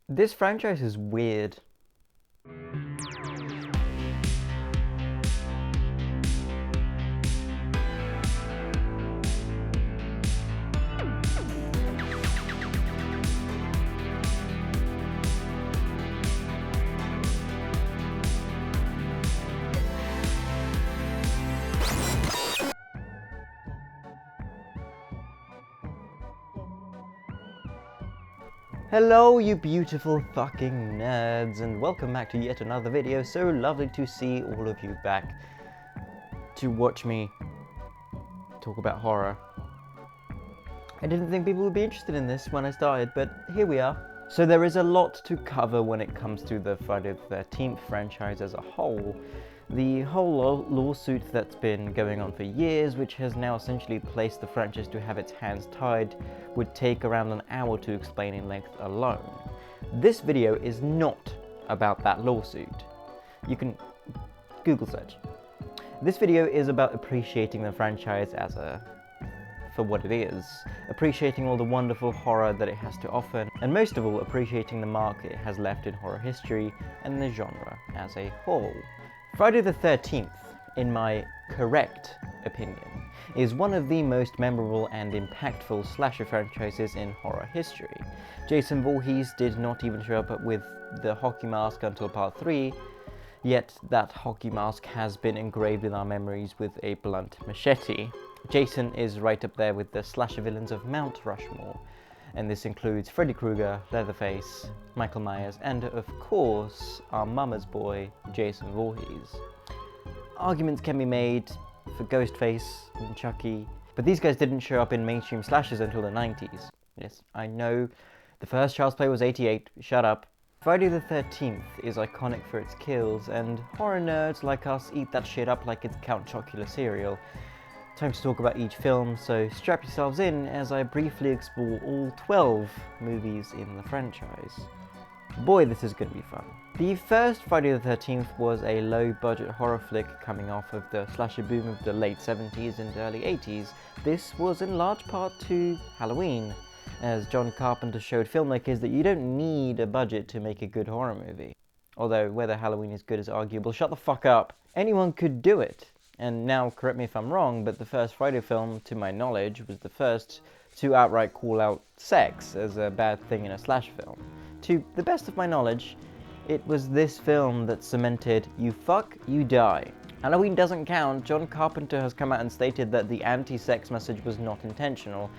This franchise is weird. Hello you beautiful fucking nerds, and welcome back to yet another video. So lovely to see all of you back to watch me talk about horror. I didn't think people would be interested in this when I started, but here we are. So there is a lot to cover when it comes to the Friday the 13th franchise as a whole. The whole lawsuit that's been going on for years, which has now essentially placed the franchise to have its hands tied, would take around an hour to explain in length alone. This video is not about that lawsuit. You can Google search. This video is about appreciating the franchise for what it is, appreciating all the wonderful horror that it has to offer, and most of all, appreciating the mark it has left in horror history and the genre as a whole. Friday the 13th, in my correct opinion, is one of the most memorable and impactful slasher franchises in horror history. Jason Voorhees did not even show up with the hockey mask until part 3, yet that hockey mask has been engraved in our memories with a blunt machete. Jason is right up there with the slasher villains of Mount Rushmore, and this includes Freddy Krueger, Leatherface, Michael Myers, and of course, our mama's boy, Jason Voorhees. Arguments can be made for Ghostface and Chucky, but these guys didn't show up in mainstream slashers until the 90s. Yes, I know, the first Child's Play was 88, shut up. Friday the 13th is iconic for its kills, and horror nerds like us eat that shit up like it's Count Chocula cereal. Time to talk about each film, so strap yourselves in as I briefly explore all 12 movies in the franchise. Boy, this is going to be fun. The first Friday the 13th was a low-budget horror flick coming off of the slasher boom of the late 70s and early 80s. This was in large part to Halloween, as John Carpenter showed filmmakers that you don't need a budget to make a good horror movie. Although whether Halloween is good is arguable. Shut the fuck up. Anyone could do it. And now, correct me if I'm wrong, but the first Friday film, to my knowledge, was the first to outright call out sex as a bad thing in a slash film. To the best of my knowledge, it was this film that cemented, you fuck, you die. Halloween doesn't count. John Carpenter has come out and stated that the anti-sex message was not intentional.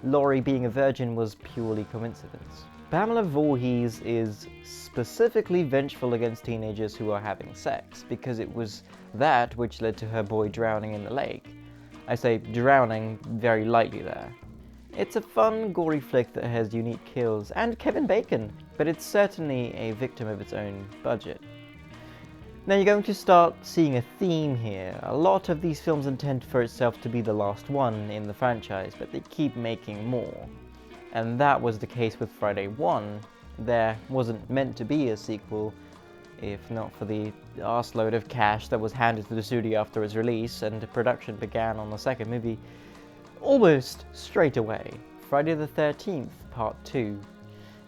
Laurie being a virgin was purely coincidence. Pamela Voorhees is specifically vengeful against teenagers who are having sex, because it was that which led to her boy drowning in the lake. I say drowning very lightly there. It's a fun, gory flick that has unique kills, and Kevin Bacon, but it's certainly a victim of its own budget. Now you're going to start seeing a theme here. A lot of these films intend for itself to be the last one in the franchise, but they keep making more. And that was the case with Friday 1. There wasn't meant to be a sequel, if not for the arseload of cash that was handed to the studio after its release, and production began on the second movie almost straight away. Friday the 13th Part 2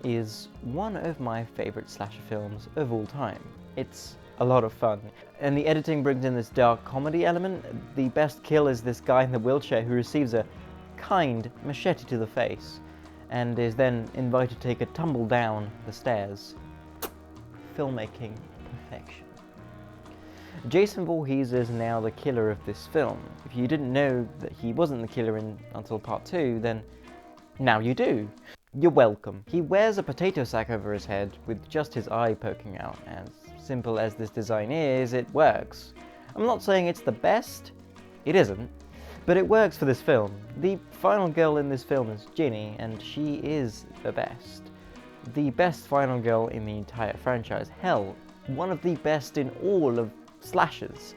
is one of my favourite slasher films of all time. It's a lot of fun, and the editing brings in this dark comedy element. The best kill is this guy in the wheelchair who receives a kind machete to the face, and is then invited to take a tumble down the stairs. Filmmaking perfection. Jason Voorhees is now the killer of this film. If you didn't know that he wasn't the killer until part 2, then now you do. You're welcome. He wears a potato sack over his head with just his eye poking out, and simple as this design is, it works. I'm not saying it's the best, it isn't, but it works for this film. The final girl in this film is Ginny, and she is the best. The best final girl in the entire franchise. Hell, one of the best in all of slashers.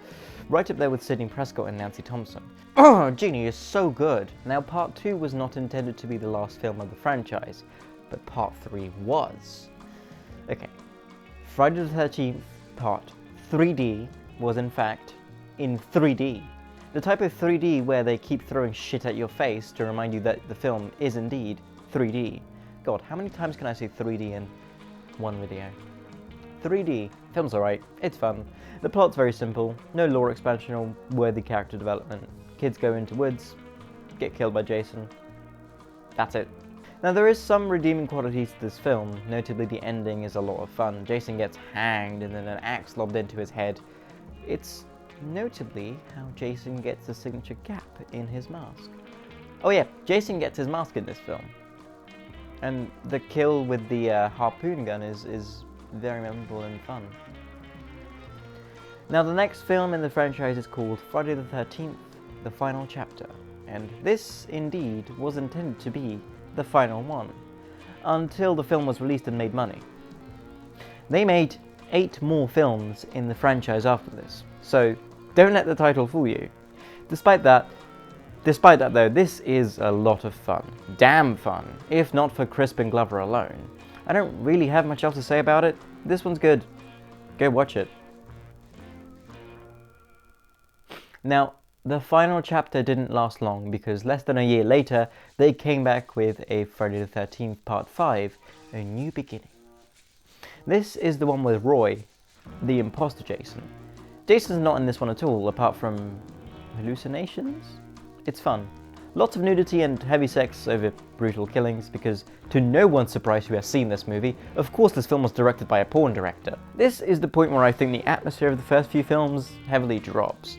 Right up there with Sidney Prescott and Nancy Thompson. Oh, Ginny is so good. Now, part 2 was not intended to be the last film of the franchise, but part 3 was. Okay, Friday the 13th Part 3D was in fact in 3D. The type of 3D where they keep throwing shit at your face to remind you that the film is indeed 3D. God, how many times can I say 3D and one video. 3D, film's alright, it's fun. The plot's very simple, no lore expansion or worthy character development. Kids go into woods, get killed by Jason. That's it. Now there is some redeeming qualities to this film, notably the ending is a lot of fun. Jason gets hanged and then an axe lobbed into his head. It's notably how Jason gets a signature gap in his mask. Oh yeah, Jason gets his mask in this film. And the kill with the harpoon gun is very memorable and fun. Now the next film in the franchise is called Friday the 13th, The Final Chapter. And this, indeed, was intended to be the final one, until the film was released and made money. They made 8 more films in the franchise after this, so don't let the title fool you. Despite that though, this is a lot of fun. Damn fun, if not for Crispin Glover alone. I don't really have much else to say about it. This one's good. Go watch it. Now, the final chapter didn't last long because less than a year later, they came back with a Friday the 13th Part 5, A New Beginning. This is the one with Roy, the imposter Jason. Jason's not in this one at all, apart from hallucinations? It's fun. Lots of nudity and heavy sex over brutal killings because, to no one's surprise who has seen this movie, of course this film was directed by a porn director. This is the point where I think the atmosphere of the first few films heavily drops.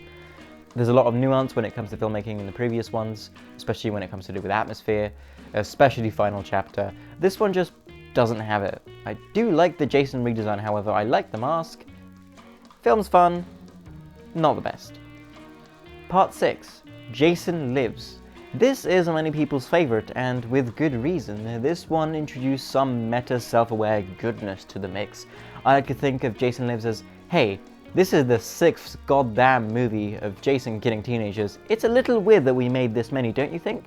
There's a lot of nuance when it comes to filmmaking in the previous ones, especially when it comes to do with atmosphere, especially Final Chapter. This one just doesn't have it. I do like the Jason redesign, however, I like the mask. Film's fun, not the best. Part 6, Jason Lives. This is many people's favourite, and with good reason. This one introduced some meta self-aware goodness to the mix. I like to think of Jason Lives as, hey, this is the 6th goddamn movie of Jason killing teenagers. It's a little weird that we made this many, don't you think?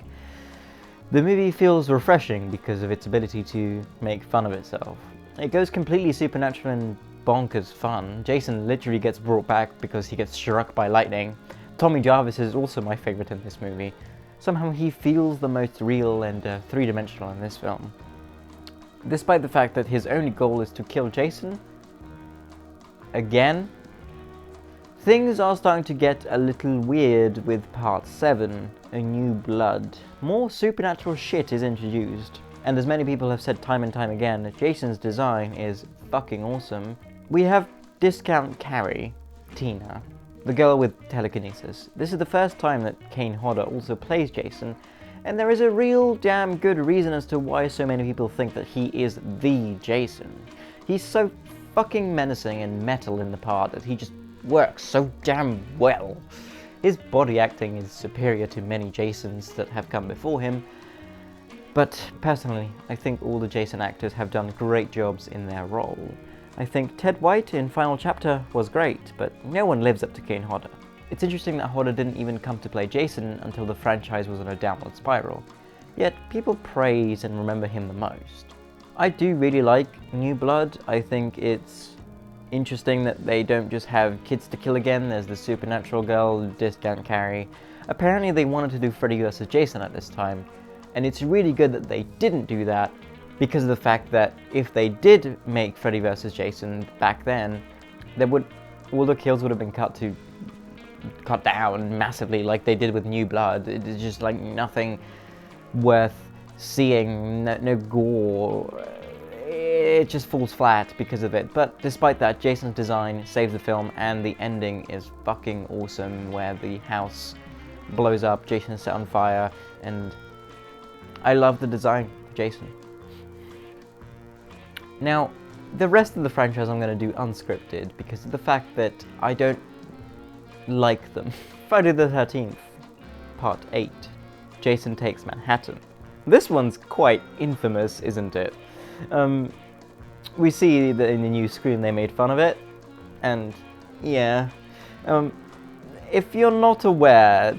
The movie feels refreshing because of its ability to make fun of itself. It goes completely supernatural and bonkers fun. Jason literally gets brought back because he gets struck by lightning. Tommy Jarvis is also my favourite in this movie. Somehow he feels the most real and three-dimensional in this film. Despite the fact that his only goal is to kill Jason, again, things are starting to get a little weird with Part 7, A New Blood. More supernatural shit is introduced, and as many people have said time and time again, Jason's design is fucking awesome. We have Discount Carrie, Tina, the girl with telekinesis. This is the first time that Kane Hodder also plays Jason, and there is a real damn good reason as to why so many people think that he is the Jason. He's so fucking menacing and metal in the part that he just works so damn well. His body acting is superior to many Jasons that have come before him, but personally, I think all the Jason actors have done great jobs in their role. I think Ted White in Final Chapter was great, but no one lives up to Kane Hodder. It's interesting that Hodder didn't even come to play Jason until the franchise was on a downward spiral, yet people praise and remember him the most. I do really like New Blood. I think it's interesting that they don't just have kids to kill again. There's the supernatural girl, Discount Carrie. Apparently they wanted to do Freddy vs. Jason at this time, and it's really good that they didn't do that because of the fact that if they did make Freddy vs. Jason back then, all the kills would have been cut down massively like they did with New Blood. It's just like nothing worth seeing, no gore. It just falls flat because of it, but despite that, Jason's design saves the film and the ending is fucking awesome where the house blows up, Jason's set on fire, and I love the design of Jason. Now, the rest of the franchise I'm going to do unscripted because of the fact that I don't like them. Friday the 13th, Part 8, Jason Takes Manhattan. This one's quite infamous, isn't it? We see that in the new Scream they made fun of it, and yeah. If you're not aware,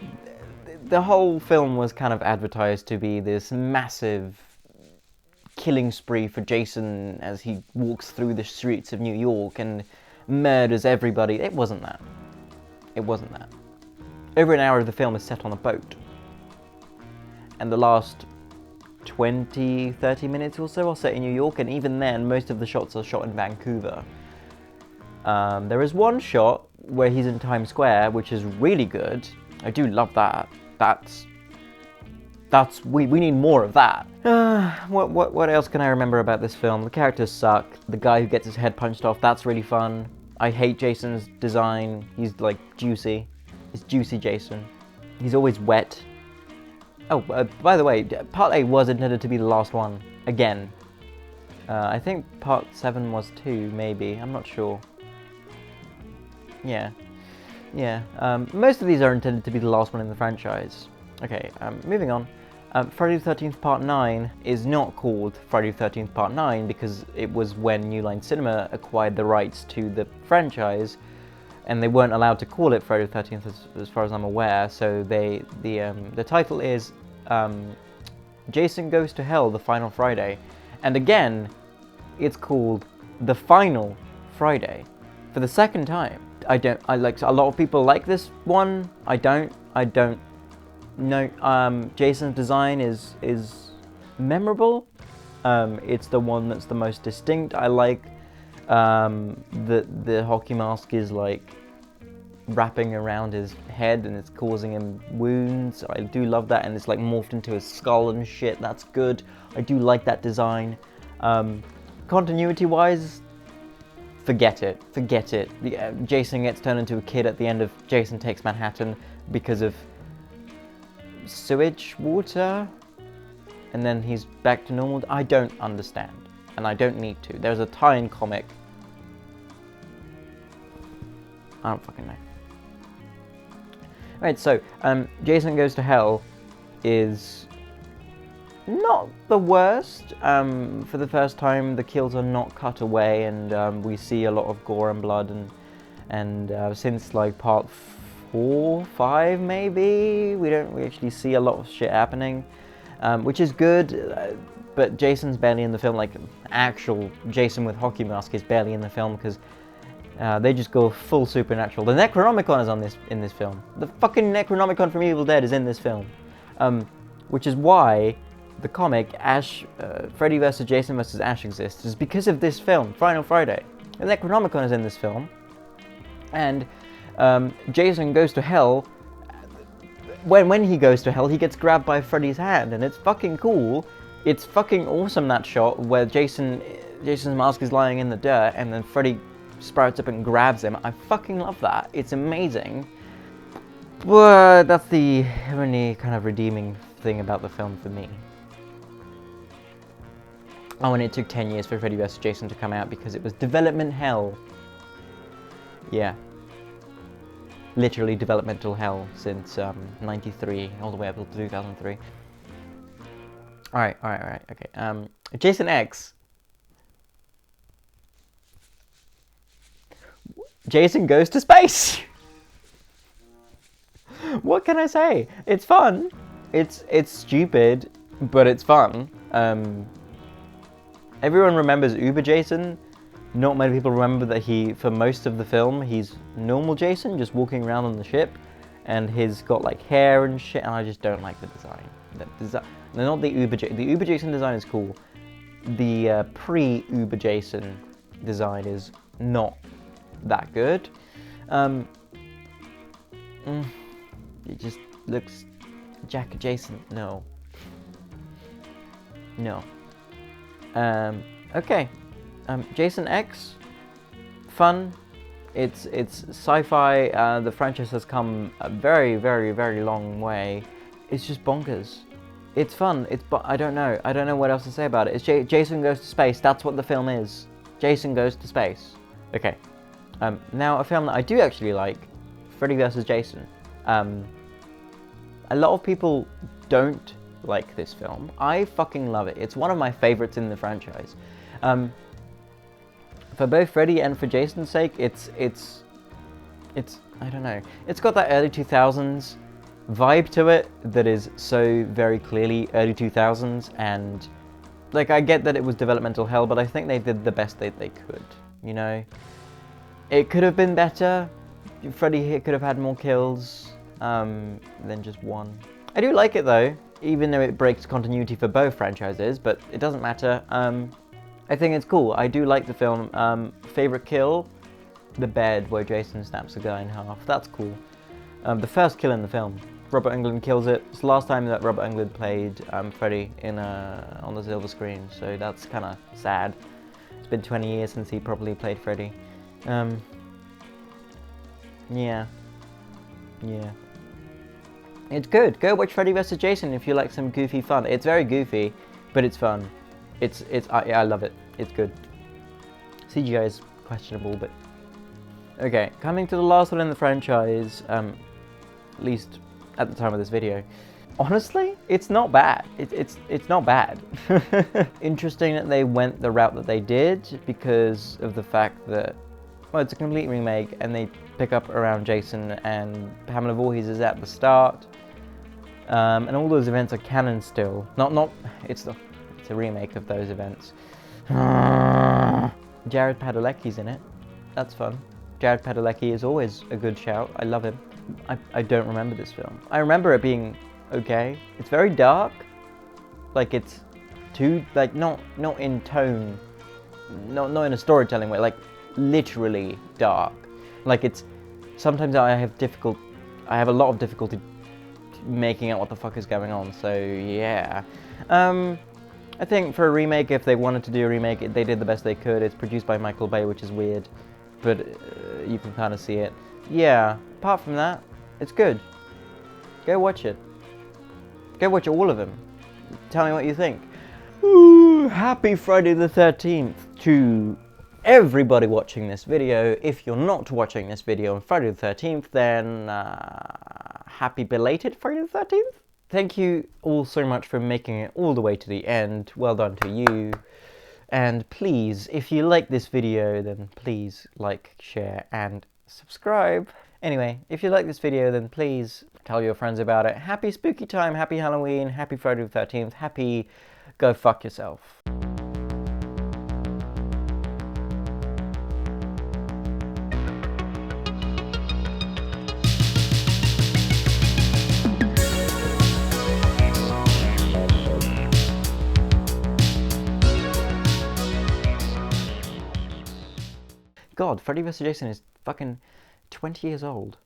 the whole film was kind of advertised to be this massive killing spree for Jason as he walks through the streets of New York and murders everybody. It wasn't that. It wasn't that. Over an hour of the film is set on a boat, and the last 20, 30 minutes or so are set in New York, and even then, most of the shots are shot in Vancouver. There is one shot where he's in Times Square, which is really good. I do love that. We need more of that. What else can I remember about this film? The characters suck. The guy who gets his head punched off, that's really fun. I hate Jason's design. He's like juicy. It's juicy Jason. He's always wet. Oh, by the way, part 8 was intended to be the last one. Again. I think part 7 was too, maybe. I'm not sure. Yeah. Most of these are intended to be the last one in the franchise. Okay, moving on. Friday the 13th Part 9 is not called Friday the 13th Part 9 because it was when New Line Cinema acquired the rights to the franchise, and they weren't allowed to call it Friday the 13th as far as I'm aware, so the title is Jason Goes to Hell, The Final Friday. And again, it's called The Final Friday for the second time. I like, a lot of people like this one. I don't know. Jason's design is memorable. It's the one that's the most distinct. I like the hockey mask is like wrapping around his head and it's causing him wounds. I do love that, and it's like morphed into his skull and shit. That's good. I do like that design. Continuity wise, forget it. Jason gets turned into a kid at the end of Jason Takes Manhattan because of sewage water, and then he's back to normal. I don't understand, and I don't need to. There's a tie-in comic. I don't fucking know. Right, so Jason Goes to Hell is not the worst. For the first time, the kills are not cut away, and we see a lot of gore and blood, and since like part 4, 5 maybe, we actually see a lot of shit happening, which is good, but Jason's barely in the film. Like, actual Jason with hockey mask is barely in the film because they just go full supernatural. The Necronomicon is in this film. The fucking Necronomicon from Evil Dead is in this film, which is why the comic Freddy vs. Jason vs. Ash exists, is because of this film, Final Friday. The Necronomicon is in this film, and Jason goes to hell. When he goes to hell, he gets grabbed by Freddy's hand, and it's fucking cool. It's fucking awesome, that shot where Jason's mask is lying in the dirt, and then Freddy sprouts up and grabs him. I fucking love that. It's amazing. But that's the only kind of redeeming thing about the film for me. Oh, and it took 10 years for Freddy vs. Jason to come out because it was development hell. Yeah. Literally developmental hell since 93 all the way up to 2003. Alright, okay. Jason X. Jason Goes to Space! What can I say? It's fun. It's stupid, but it's fun. Everyone remembers Uber Jason. Not many people remember that for most of the film, he's normal Jason, just walking around on the ship, and he's got like hair and shit, and I just don't like the design. Not the Uber Jason. The Uber Jason design is cool. The pre-Uber Jason design is not that good. It just looks Jack adjacent. No. Okay. Jason X, fun. It's sci-fi. The franchise has come a very, very, very long way. It's just bonkers. It's fun. I don't know. I don't know what else to say about it. It's Jason Goes to Space. That's what the film is. Jason Goes to Space. Okay. Now a film that I do actually like, Freddy vs. Jason. A lot of people don't like this film. I fucking love it. It's one of my favorites in the franchise. For both Freddy and for Jason's sake, it's I don't know. It's got that early 2000s vibe to it that is so very clearly early 2000s, and like, I get that it was developmental hell, but I think they did the best they could, you know? It could have been better. Freddy could have had more kills than just one. I do like it though. even though it breaks continuity for both franchises, but it doesn't matter. I think it's cool. I do like the film. Favorite kill? The bed where Jason snaps a guy in half. That's cool. The first kill in the film. Robert Englund kills it. It's the last time that Robert Englund played Freddy on the silver screen, so that's kind of sad. It's been 20 years since he properly played Freddy. Yeah. It's good. Go watch Freddy vs. Jason if you like some goofy fun. It's very goofy, but it's fun. I love it. It's good. CGI is questionable, but okay. Coming to the last one in the franchise, at least at the time of this video. Honestly, it's not bad. It's not bad. Interesting that they went the route that they did because of the fact that, well, it's a complete remake and they pick up around Jason and Pamela Voorhees is at the start. And all those events are canon still. It's a remake of those events. Jared Padalecki's in it. That's fun. Jared Padalecki is always a good shout. I love him. I don't remember this film. I remember it being okay. It's very dark. Like it's too, like not in tone, not in a storytelling way, like literally dark. Like it's, sometimes I have a lot of difficulty making out what the fuck is going on, so yeah. I think for a remake, if they wanted to do a remake, they did the best they could. It's produced by Michael Bay, which is weird, but you can kind of see it. Yeah, apart from that, it's good. Go watch it. Go watch all of them. Tell me what you think. Ooh, happy Friday the 13th to everybody watching this video. If you're not watching this video on Friday the 13th, then happy belated Friday the 13th. Thank you all so much for making it all the way to the end. Well done to you. And please, if you like this video, then please like, share, and subscribe. Anyway, if you like this video, then please tell your friends about it. Happy spooky time, happy Halloween, happy Friday the 13th, happy go fuck yourself. God, Freddy vs. Jason is fucking 20 years old.